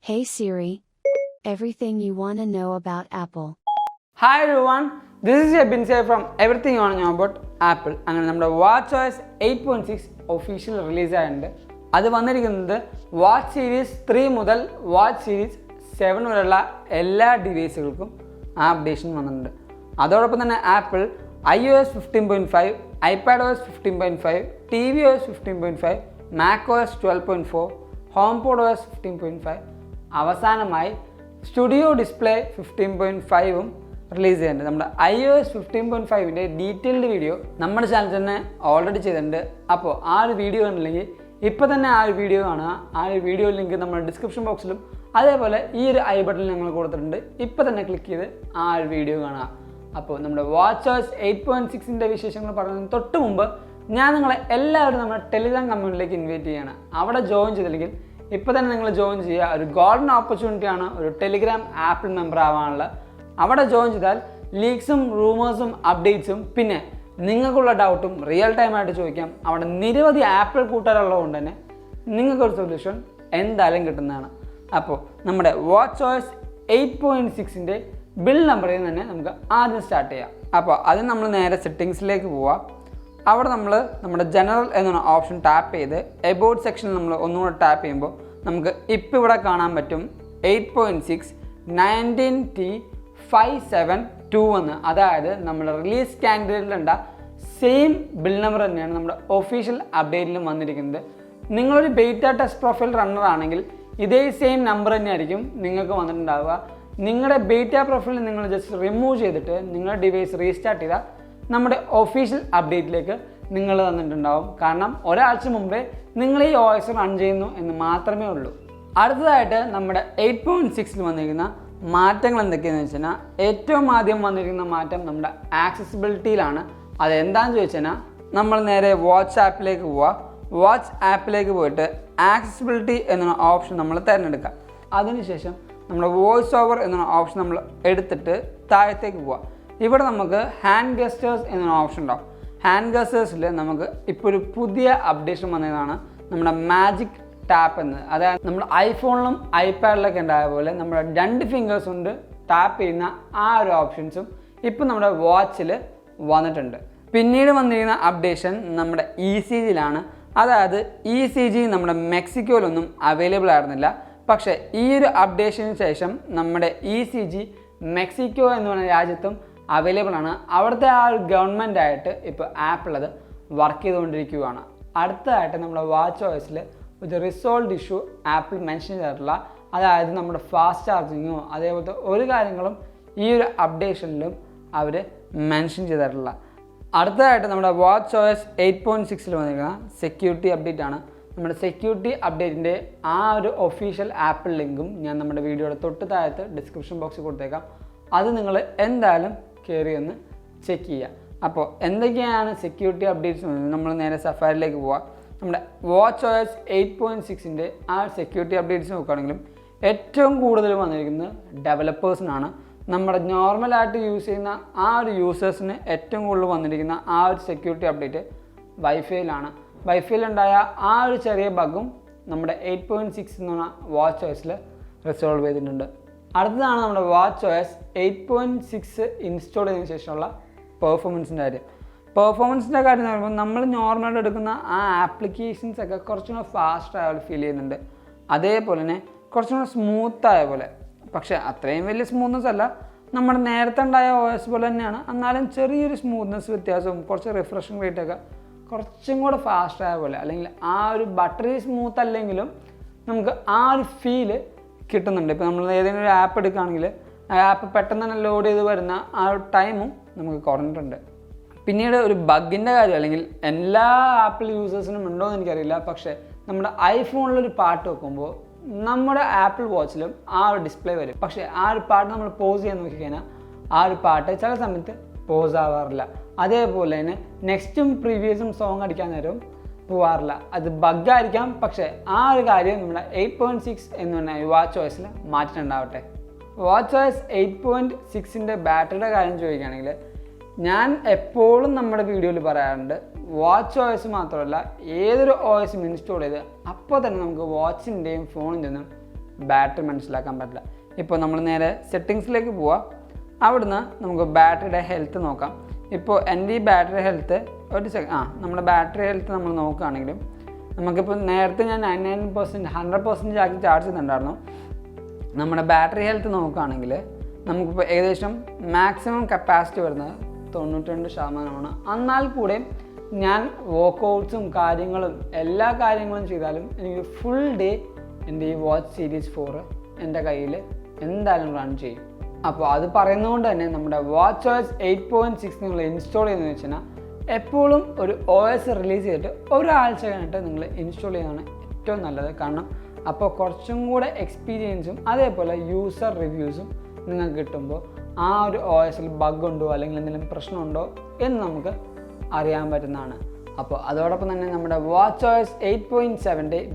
Hey Siri. Everything you want to know about Apple. Hi everyone, this is Abin from Everything You Want to Know About Apple. അങ്ങനെ നമ്മുടെ WatchOS 8.6 official release ആയിട്ടുണ്ട്. അത് വന്നിരിക്കുന്നത് watch series 3 മുതൽ watch series 7 വരെയുള്ള എല്ലാ ഡിവൈസുകൾക്കും ആ updation വന്നിട്ടുണ്ട്. അതോടൊപ്പം തന്നെ apple iOS 15.5, iPadOS 15.5, tvOS 15.5, macOS 12.4, HomePodOS 15.5, അവസാനമായി സ്റ്റുഡിയോ ഡിസ്പ്ലേ 15.5ഉം റിലീസ് ചെയ്യുന്നുണ്ട്. നമ്മുടെ iOS 15.5ൻ്റെ ഡീറ്റെയിൽഡ് വീഡിയോ നമ്മുടെ ചാനൽ തന്നെ ഓൾറെഡി ചെയ്തിട്ടുണ്ട്. അപ്പോൾ ആ ഒരു വീഡിയോ കണ്ടില്ലെങ്കിൽ ഇപ്പോൾ തന്നെ ആ ഒരു വീഡിയോ കാണുക. ആ ഒരു വീഡിയോ ലിങ്ക് നമ്മുടെ ഡിസ്ക്രിപ്ഷൻ ബോക്സിലും അതേപോലെ ഈ ഒരു ഐ ബട്ടണിൽ ഞങ്ങൾ കൊടുത്തിട്ടുണ്ട്. ഇപ്പോൾ തന്നെ ക്ലിക്ക് ചെയ്ത് ആ ഒരു വീഡിയോ കാണുക. അപ്പോൾ നമ്മുടെ WatchOS 8.6ൻ്റെ വിശേഷങ്ങൾ പറയുന്നതിന് തൊട്ട് മുമ്പ് ഞാൻ നിങ്ങളെ എല്ലാവരും നമ്മുടെ ടെലിഗ്രാം കമ്മ്യൂണിറ്റിയിലേക്ക് ഇൻവൈറ്റ് ചെയ്യുകയാണ്. അവിടെ ജോയിൻ ചെയ്തില്ലെങ്കിൽ ഇപ്പോൾ തന്നെ നിങ്ങൾ ജോയിൻ ചെയ്യുക. ഒരു ഗോൾഡൻ ഓപ്പർച്യൂണിറ്റിയാണ് ഒരു ടെലിഗ്രാം ആപ്പിൾ മെമ്പർ ആവാനുള്ള. അവിടെ ജോയിൻ ചെയ്താൽ ലീക്സും റൂമേഴ്സും അപ്ഡേറ്റ്സും പിന്നെ നിങ്ങൾക്കുള്ള ഡൗട്ടും റിയൽ ടൈമായിട്ട് ചോദിക്കാം. അവിടെ നിരവധി ആപ്പിൾ കൂട്ടുകാരുള്ളതുകൊണ്ട് തന്നെ നിങ്ങൾക്കൊരു സൊല്യൂഷൻ എന്തായാലും കിട്ടുന്നതാണ്. അപ്പോൾ നമ്മുടെ WatchOS 8.6ൻ്റെ ബിൽ നമ്പറിൽ തന്നെ നമുക്ക് ആദ്യം സ്റ്റാർട്ട് ചെയ്യാം. അപ്പോൾ അതിന് നമ്മൾ നേരെ സെറ്റിങ്സിലേക്ക് പോവാം. അവിടെ നമ്മൾ നമ്മുടെ ജനറൽ എന്ന ഓപ്ഷൻ ടാപ്പ് ചെയ്ത് എബൌട്ട് സെക്ഷനിൽ നമ്മൾ ഒന്നുകൂടെ ടാപ്പ് ചെയ്യുമ്പോൾ നമുക്ക് ഇപ്പോൾ ഇവിടെ കാണാൻ പറ്റും 8.6 19T572 എന്ന്. അതായത് നമ്മുടെ റിലീസ് കാൻഡിഡേറ്റിലുണ്ട സെയിം ബിൽ നമ്പർ തന്നെയാണ് നമ്മുടെ ഒഫീഷ്യൽ അപ്ഡേറ്റിലും വന്നിരിക്കുന്നത്. നിങ്ങളൊരു ബീറ്റ ടെസ്റ്റ് പ്രൊഫൈൽ റണ്ണർ ആണെങ്കിൽ ഇതേ സെയിം നമ്പർ തന്നെയായിരിക്കും നിങ്ങൾക്ക് വന്നിട്ടുണ്ടാവുക. നിങ്ങളുടെ ബീറ്റ പ്രൊഫൈൽ നിങ്ങൾ ജസ്റ്റ് റിമൂവ് ചെയ്തിട്ട് നിങ്ങളുടെ ഡിവൈസ് റീസ്റ്റാർട്ട് ചെയ്താൽ നമ്മുടെ ഒഫീഷ്യൽ അപ്ഡേറ്റിലേക്ക് നിങ്ങൾ തന്നിട്ടുണ്ടാവും. കാരണം ഒരാഴ്ച മുമ്പേ നിങ്ങൾ ഈ OS റൺ ചെയ്യുന്നു എന്ന് മാത്രമേ ഉള്ളൂ. അടുത്തതായിട്ട് നമ്മുടെ 8.6ൽ വന്നിരിക്കുന്ന മാറ്റങ്ങൾ എന്തൊക്കെയാണെന്ന് വെച്ച് കഴിഞ്ഞാൽ ഏറ്റവും ആദ്യം വന്നിരിക്കുന്ന മാറ്റം നമ്മുടെ ആക്സസിബിലിറ്റിയിലാണ്. അതെന്താണെന്ന് ചോദിച്ചു കഴിഞ്ഞാൽ നമ്മൾ നേരെ വാച്ച് ആപ്പിലേക്ക് പോവുക. വാച്ച് ആപ്പിലേക്ക് പോയിട്ട് ആക്സസിബിലിറ്റി എന്ന ഓപ്ഷൻ നമ്മൾ തിരഞ്ഞെടുക്കുക. അതിനുശേഷം നമ്മുടെ വോയിസ് ഓവർ എന്ന ഓപ്ഷൻ നമ്മൾ എടുത്തിട്ട് താഴത്തേക്ക് പോവുക. ഇവിടെ നമുക്ക് ഹാൻഡ് ഗസ്റ്റേഴ്സ് എന്ന ഓപ്ഷൻ ഉണ്ടാവും. ഹാൻഡ് ഗസ്റ്റേഴ്സിൽ നമുക്ക് ഇപ്പോൾ ഒരു പുതിയ അപ്ഡേഷൻ വന്നതാണ് നമ്മുടെ മാജിക് ടാപ്പ് എന്നത്. അതായത് നമ്മുടെ ഐഫോണിലും ഐപാഡിലൊക്കെ ഉണ്ടായ പോലെ നമ്മുടെ 2 ഫിംഗേഴ്സ് കൊണ്ട് ടാപ്പ് ചെയ്യുന്ന ആ ഒരു ഓപ്ഷൻസും ഇപ്പോൾ നമ്മുടെ വാച്ചിൽ വന്നിട്ടുണ്ട്. പിന്നീട് വന്നിരിക്കുന്ന അപ്ഡേഷൻ നമ്മുടെ ECGയിലാണ്. അതായത് ECG നമ്മുടെ മെക്സിക്കോയിലൊന്നും അവൈലബിൾ ആയിരുന്നില്ല. പക്ഷേ ഈ ഒരു അപ്ഡേഷന് ശേഷം നമ്മുടെ ECG മെക്സിക്കോ എന്ന് പറയുന്ന രാജ്യത്തും അവൈലബിൾ ആണ്. അവിടുത്തെ ആ ഒരു ഗവൺമെൻറ് ആയിട്ട് ഇപ്പോൾ ആപ്പിൾ അത് വർക്ക് ചെയ്തുകൊണ്ടിരിക്കുകയാണ്. അടുത്തതായിട്ട് നമ്മുടെ WatchOSൽ ഒരു റിസോൾവ്ഡ് ഇഷ്യൂ ആപ്പിൾ മെൻഷൻ ചെയ്തിട്ടുള്ള, അതായത് നമ്മുടെ ഫാസ്റ്റ് ചാർജിങ്ങോ അതേപോലത്തെ ഒരു കാര്യങ്ങളും ഈ ഒരു അപ്ഡേഷനിലും അവർ മെൻഷൻ ചെയ്തിട്ടുള്ള. അടുത്തതായിട്ട് നമ്മുടെ WatchOS 8.6ൽ വന്നിരിക്കുന്ന സെക്യൂരിറ്റി അപ്ഡേറ്റ് ആണ്. നമ്മുടെ സെക്യൂരിറ്റി അപ്ഡേറ്റിൻ്റെ ആ ഒരു ഒഫീഷ്യൽ ആപ്പിൾ ലിങ്കും ഞാൻ നമ്മുടെ വീഡിയോയുടെ തൊട്ട് താഴത്ത് ഡിസ്ക്രിപ്ഷൻ ബോക്സിൽ കൊടുത്തേക്കാം. അത് നിങ്ങൾ എന്തായാലും കയറി ഒന്ന് ചെക്ക് ചെയ്യുക. അപ്പോൾ എന്തൊക്കെയാണ് സെക്യൂരിറ്റി അപ്ഡേറ്റ്സ്? നമ്മൾ നേരെ സഫാരിയിലേക്ക് പോവാം. നമ്മുടെ WatchOS 8.6ൻ്റെ ആ സെക്യൂരിറ്റി അപ്ഡേറ്റ്സ് നോക്കുകയാണെങ്കിലും ഏറ്റവും കൂടുതൽ വന്നിരിക്കുന്നത് ഡെവലപ്പേഴ്സിനാണ്. നമ്മുടെ നോർമലായിട്ട് യൂസ് ചെയ്യുന്ന ആ ഒരു യൂസേഴ്സിന് ഏറ്റവും കൂടുതൽ വന്നിരിക്കുന്ന ആ ഒരു സെക്യൂരിറ്റി അപ്ഡേറ്റ് വൈഫൈയിലാണ്. വൈഫൈയിലുണ്ടായ ആ ഒരു ചെറിയ ബഗും നമ്മുടെ 8.6 എന്ന് പറഞ്ഞ WatchOSൽ റിസോൾവ് ചെയ്തിട്ടുണ്ട്. അടുത്തതാണ് നമ്മുടെ WatchOS 8.6 ഇൻസ്റ്റാൾ ചെയ്തതിന് ശേഷമുള്ള പെർഫോമൻസിൻ്റെ കാര്യം. പെർഫോമൻസിൻ്റെ കാര്യം എന്ന് പറയുമ്പോൾ നമ്മൾ നോർമലായിട്ട് എടുക്കുന്ന ആ ആപ്ലിക്കേഷൻസ് ഒക്കെ കുറച്ചും കൂടെ ഫാസ്റ്റ് ആയ പോലെ ഫീൽ ചെയ്യുന്നുണ്ട്. അതേപോലെ തന്നെ കുറച്ചും കൂടെ സ്മൂത്തായ പോലെ. പക്ഷേ അത്രയും വലിയ സ്മൂത്ത്നെസ് അല്ല, നമ്മുടെ നേരത്തെ ഉണ്ടായ OS പോലെ തന്നെയാണ്. എന്നാലും ചെറിയൊരു സ്മൂത്ത്നെസ് വ്യത്യാസവും കുറച്ച് റിഫ്രഷിംഗ് റേറ്റൊക്കെ കുറച്ചും കൂടെ ഫാസ്റ്റ് ആയ പോലെ, അല്ലെങ്കിൽ ആ ഒരു ബട്ടറി സ്മൂത്ത് അല്ലെങ്കിലും നമുക്ക് ആ ഒരു ഫീല് കിട്ടുന്നുണ്ട്. ഇപ്പോൾ നമ്മൾ ഏതെങ്കിലും ഒരു ആപ്പ് എടുക്കുകയാണെങ്കിൽ ആ ആപ്പ് പെട്ടെന്ന് തന്നെ ലോഡ് ചെയ്ത് വരുന്ന ആ ഒരു ടൈമും നമുക്ക് കുറഞ്ഞിട്ടുണ്ട്. പിന്നീട് ഒരു ബഗിൻ്റെ കാര്യം, അല്ലെങ്കിൽ എല്ലാ ആപ്പിൾ യൂസേഴ്സിനും ഉണ്ടോ എന്ന് എനിക്കറിയില്ല, പക്ഷേ നമ്മുടെ ഐഫോണിലൊരു പാട്ട് വെക്കുമ്പോൾ നമ്മുടെ ആപ്പിൾ വാച്ചിലും ആ ഒരു ഡിസ്പ്ലേ വരും. പക്ഷേ ആ ഒരു പാട്ട് നമ്മൾ പോസ് ചെയ്യാൻ നോക്കിക്കഴിഞ്ഞാൽ ആ ഒരു പാട്ട് ചില സമയത്ത് പോസ് ആവാറില്ല. അതേപോലെ തന്നെ നെക്സ്റ്റും പ്രീവിയസും സോങ് അടിക്കാൻ നേരവും പോവാറില്ല. അത് ബഗ്ഗായിരിക്കാം. പക്ഷേ ആ ഒരു കാര്യം നമ്മുടെ 8.6 എന്ന് പറഞ്ഞാൽ WatchOSൽ മാറ്റിയിട്ടുണ്ടാവട്ടെ. WatchOS 8.6ൻ്റെ ബാറ്ററിയുടെ കാര്യം ചോദിക്കുകയാണെങ്കിൽ ഞാൻ എപ്പോഴും നമ്മുടെ വീഡിയോയിൽ പറയാറുണ്ട്, WatchOS മാത്രമല്ല ഏതൊരു OS ഇൻസ്റ്റാൾ ചെയ്ത് അപ്പോൾ തന്നെ നമുക്ക് വാച്ചിൻ്റെയും ഫോണിൻ്റെയും ബാറ്ററി മനസ്സിലാക്കാൻ പറ്റില്ല. ഇപ്പോൾ നമ്മൾ നേരെ സെറ്റിങ്സിലേക്ക് പോവാം. അവിടുന്ന് നമുക്ക് ബാറ്ററിയുടെ ഹെൽത്ത് നോക്കാം. ഇപ്പോൾ എൻ്റെ ഈ ബാറ്ററി ഹെൽത്ത് നമ്മുടെ ബാറ്ററി ഹെൽത്ത് നമ്മൾ നോക്കുകയാണെങ്കിലും നമുക്കിപ്പോൾ നേരത്തെ ഞാൻ 99% 100% ആക്കി ചാർജ് ചെയ്യുന്നുണ്ടായിരുന്നു. നമ്മുടെ ബാറ്ററി ഹെൽത്ത് നോക്കുകയാണെങ്കിൽ നമുക്കിപ്പോൾ ഏകദേശം മാക്സിമം കപ്പാസിറ്റി വരുന്നത് 92%. എന്നാൽ കൂടെ ഞാൻ വർക്കൗട്ട്സും കാര്യങ്ങളും എല്ലാ കാര്യങ്ങളും ചെയ്താലും എനിക്ക് ഫുൾ ഡേ എൻ്റെ ഈ വാച്ച് സീരീസ് 4 എൻ്റെ കയ്യിൽ എന്തായാലും റൺ ചെയ്യും. അപ്പോൾ അത് പറയുന്നതുകൊണ്ട് തന്നെ നമ്മുടെ WatchOS 8.6 നിങ്ങൾ ഇൻസ്റ്റാൾ ചെയ്യുന്നതെന്ന് വെച്ച് കഴിഞ്ഞാൽ എപ്പോഴും ഒരു OS റിലീസ് ചെയ്തിട്ട് ഒരാഴ്ച കഴിഞ്ഞിട്ട് നിങ്ങൾ ഇൻസ്റ്റാൾ ചെയ്യുന്നതാണ് ഏറ്റവും നല്ലത്. കാരണം അപ്പോൾ കുറച്ചും കൂടെ എക്സ്പീരിയൻസും അതേപോലെ യൂസർ റിവ്യൂസും നിങ്ങൾക്ക് കിട്ടുമ്പോൾ ആ ഒരു OSൽ ബഗ് ഉണ്ടോ അല്ലെങ്കിൽ എന്തെങ്കിലും പ്രശ്നമുണ്ടോ എന്ന് നമുക്ക് അറിയാൻ പറ്റുന്നതാണ്. അപ്പോൾ അതോടൊപ്പം തന്നെ നമ്മുടെ WatchOS 8.7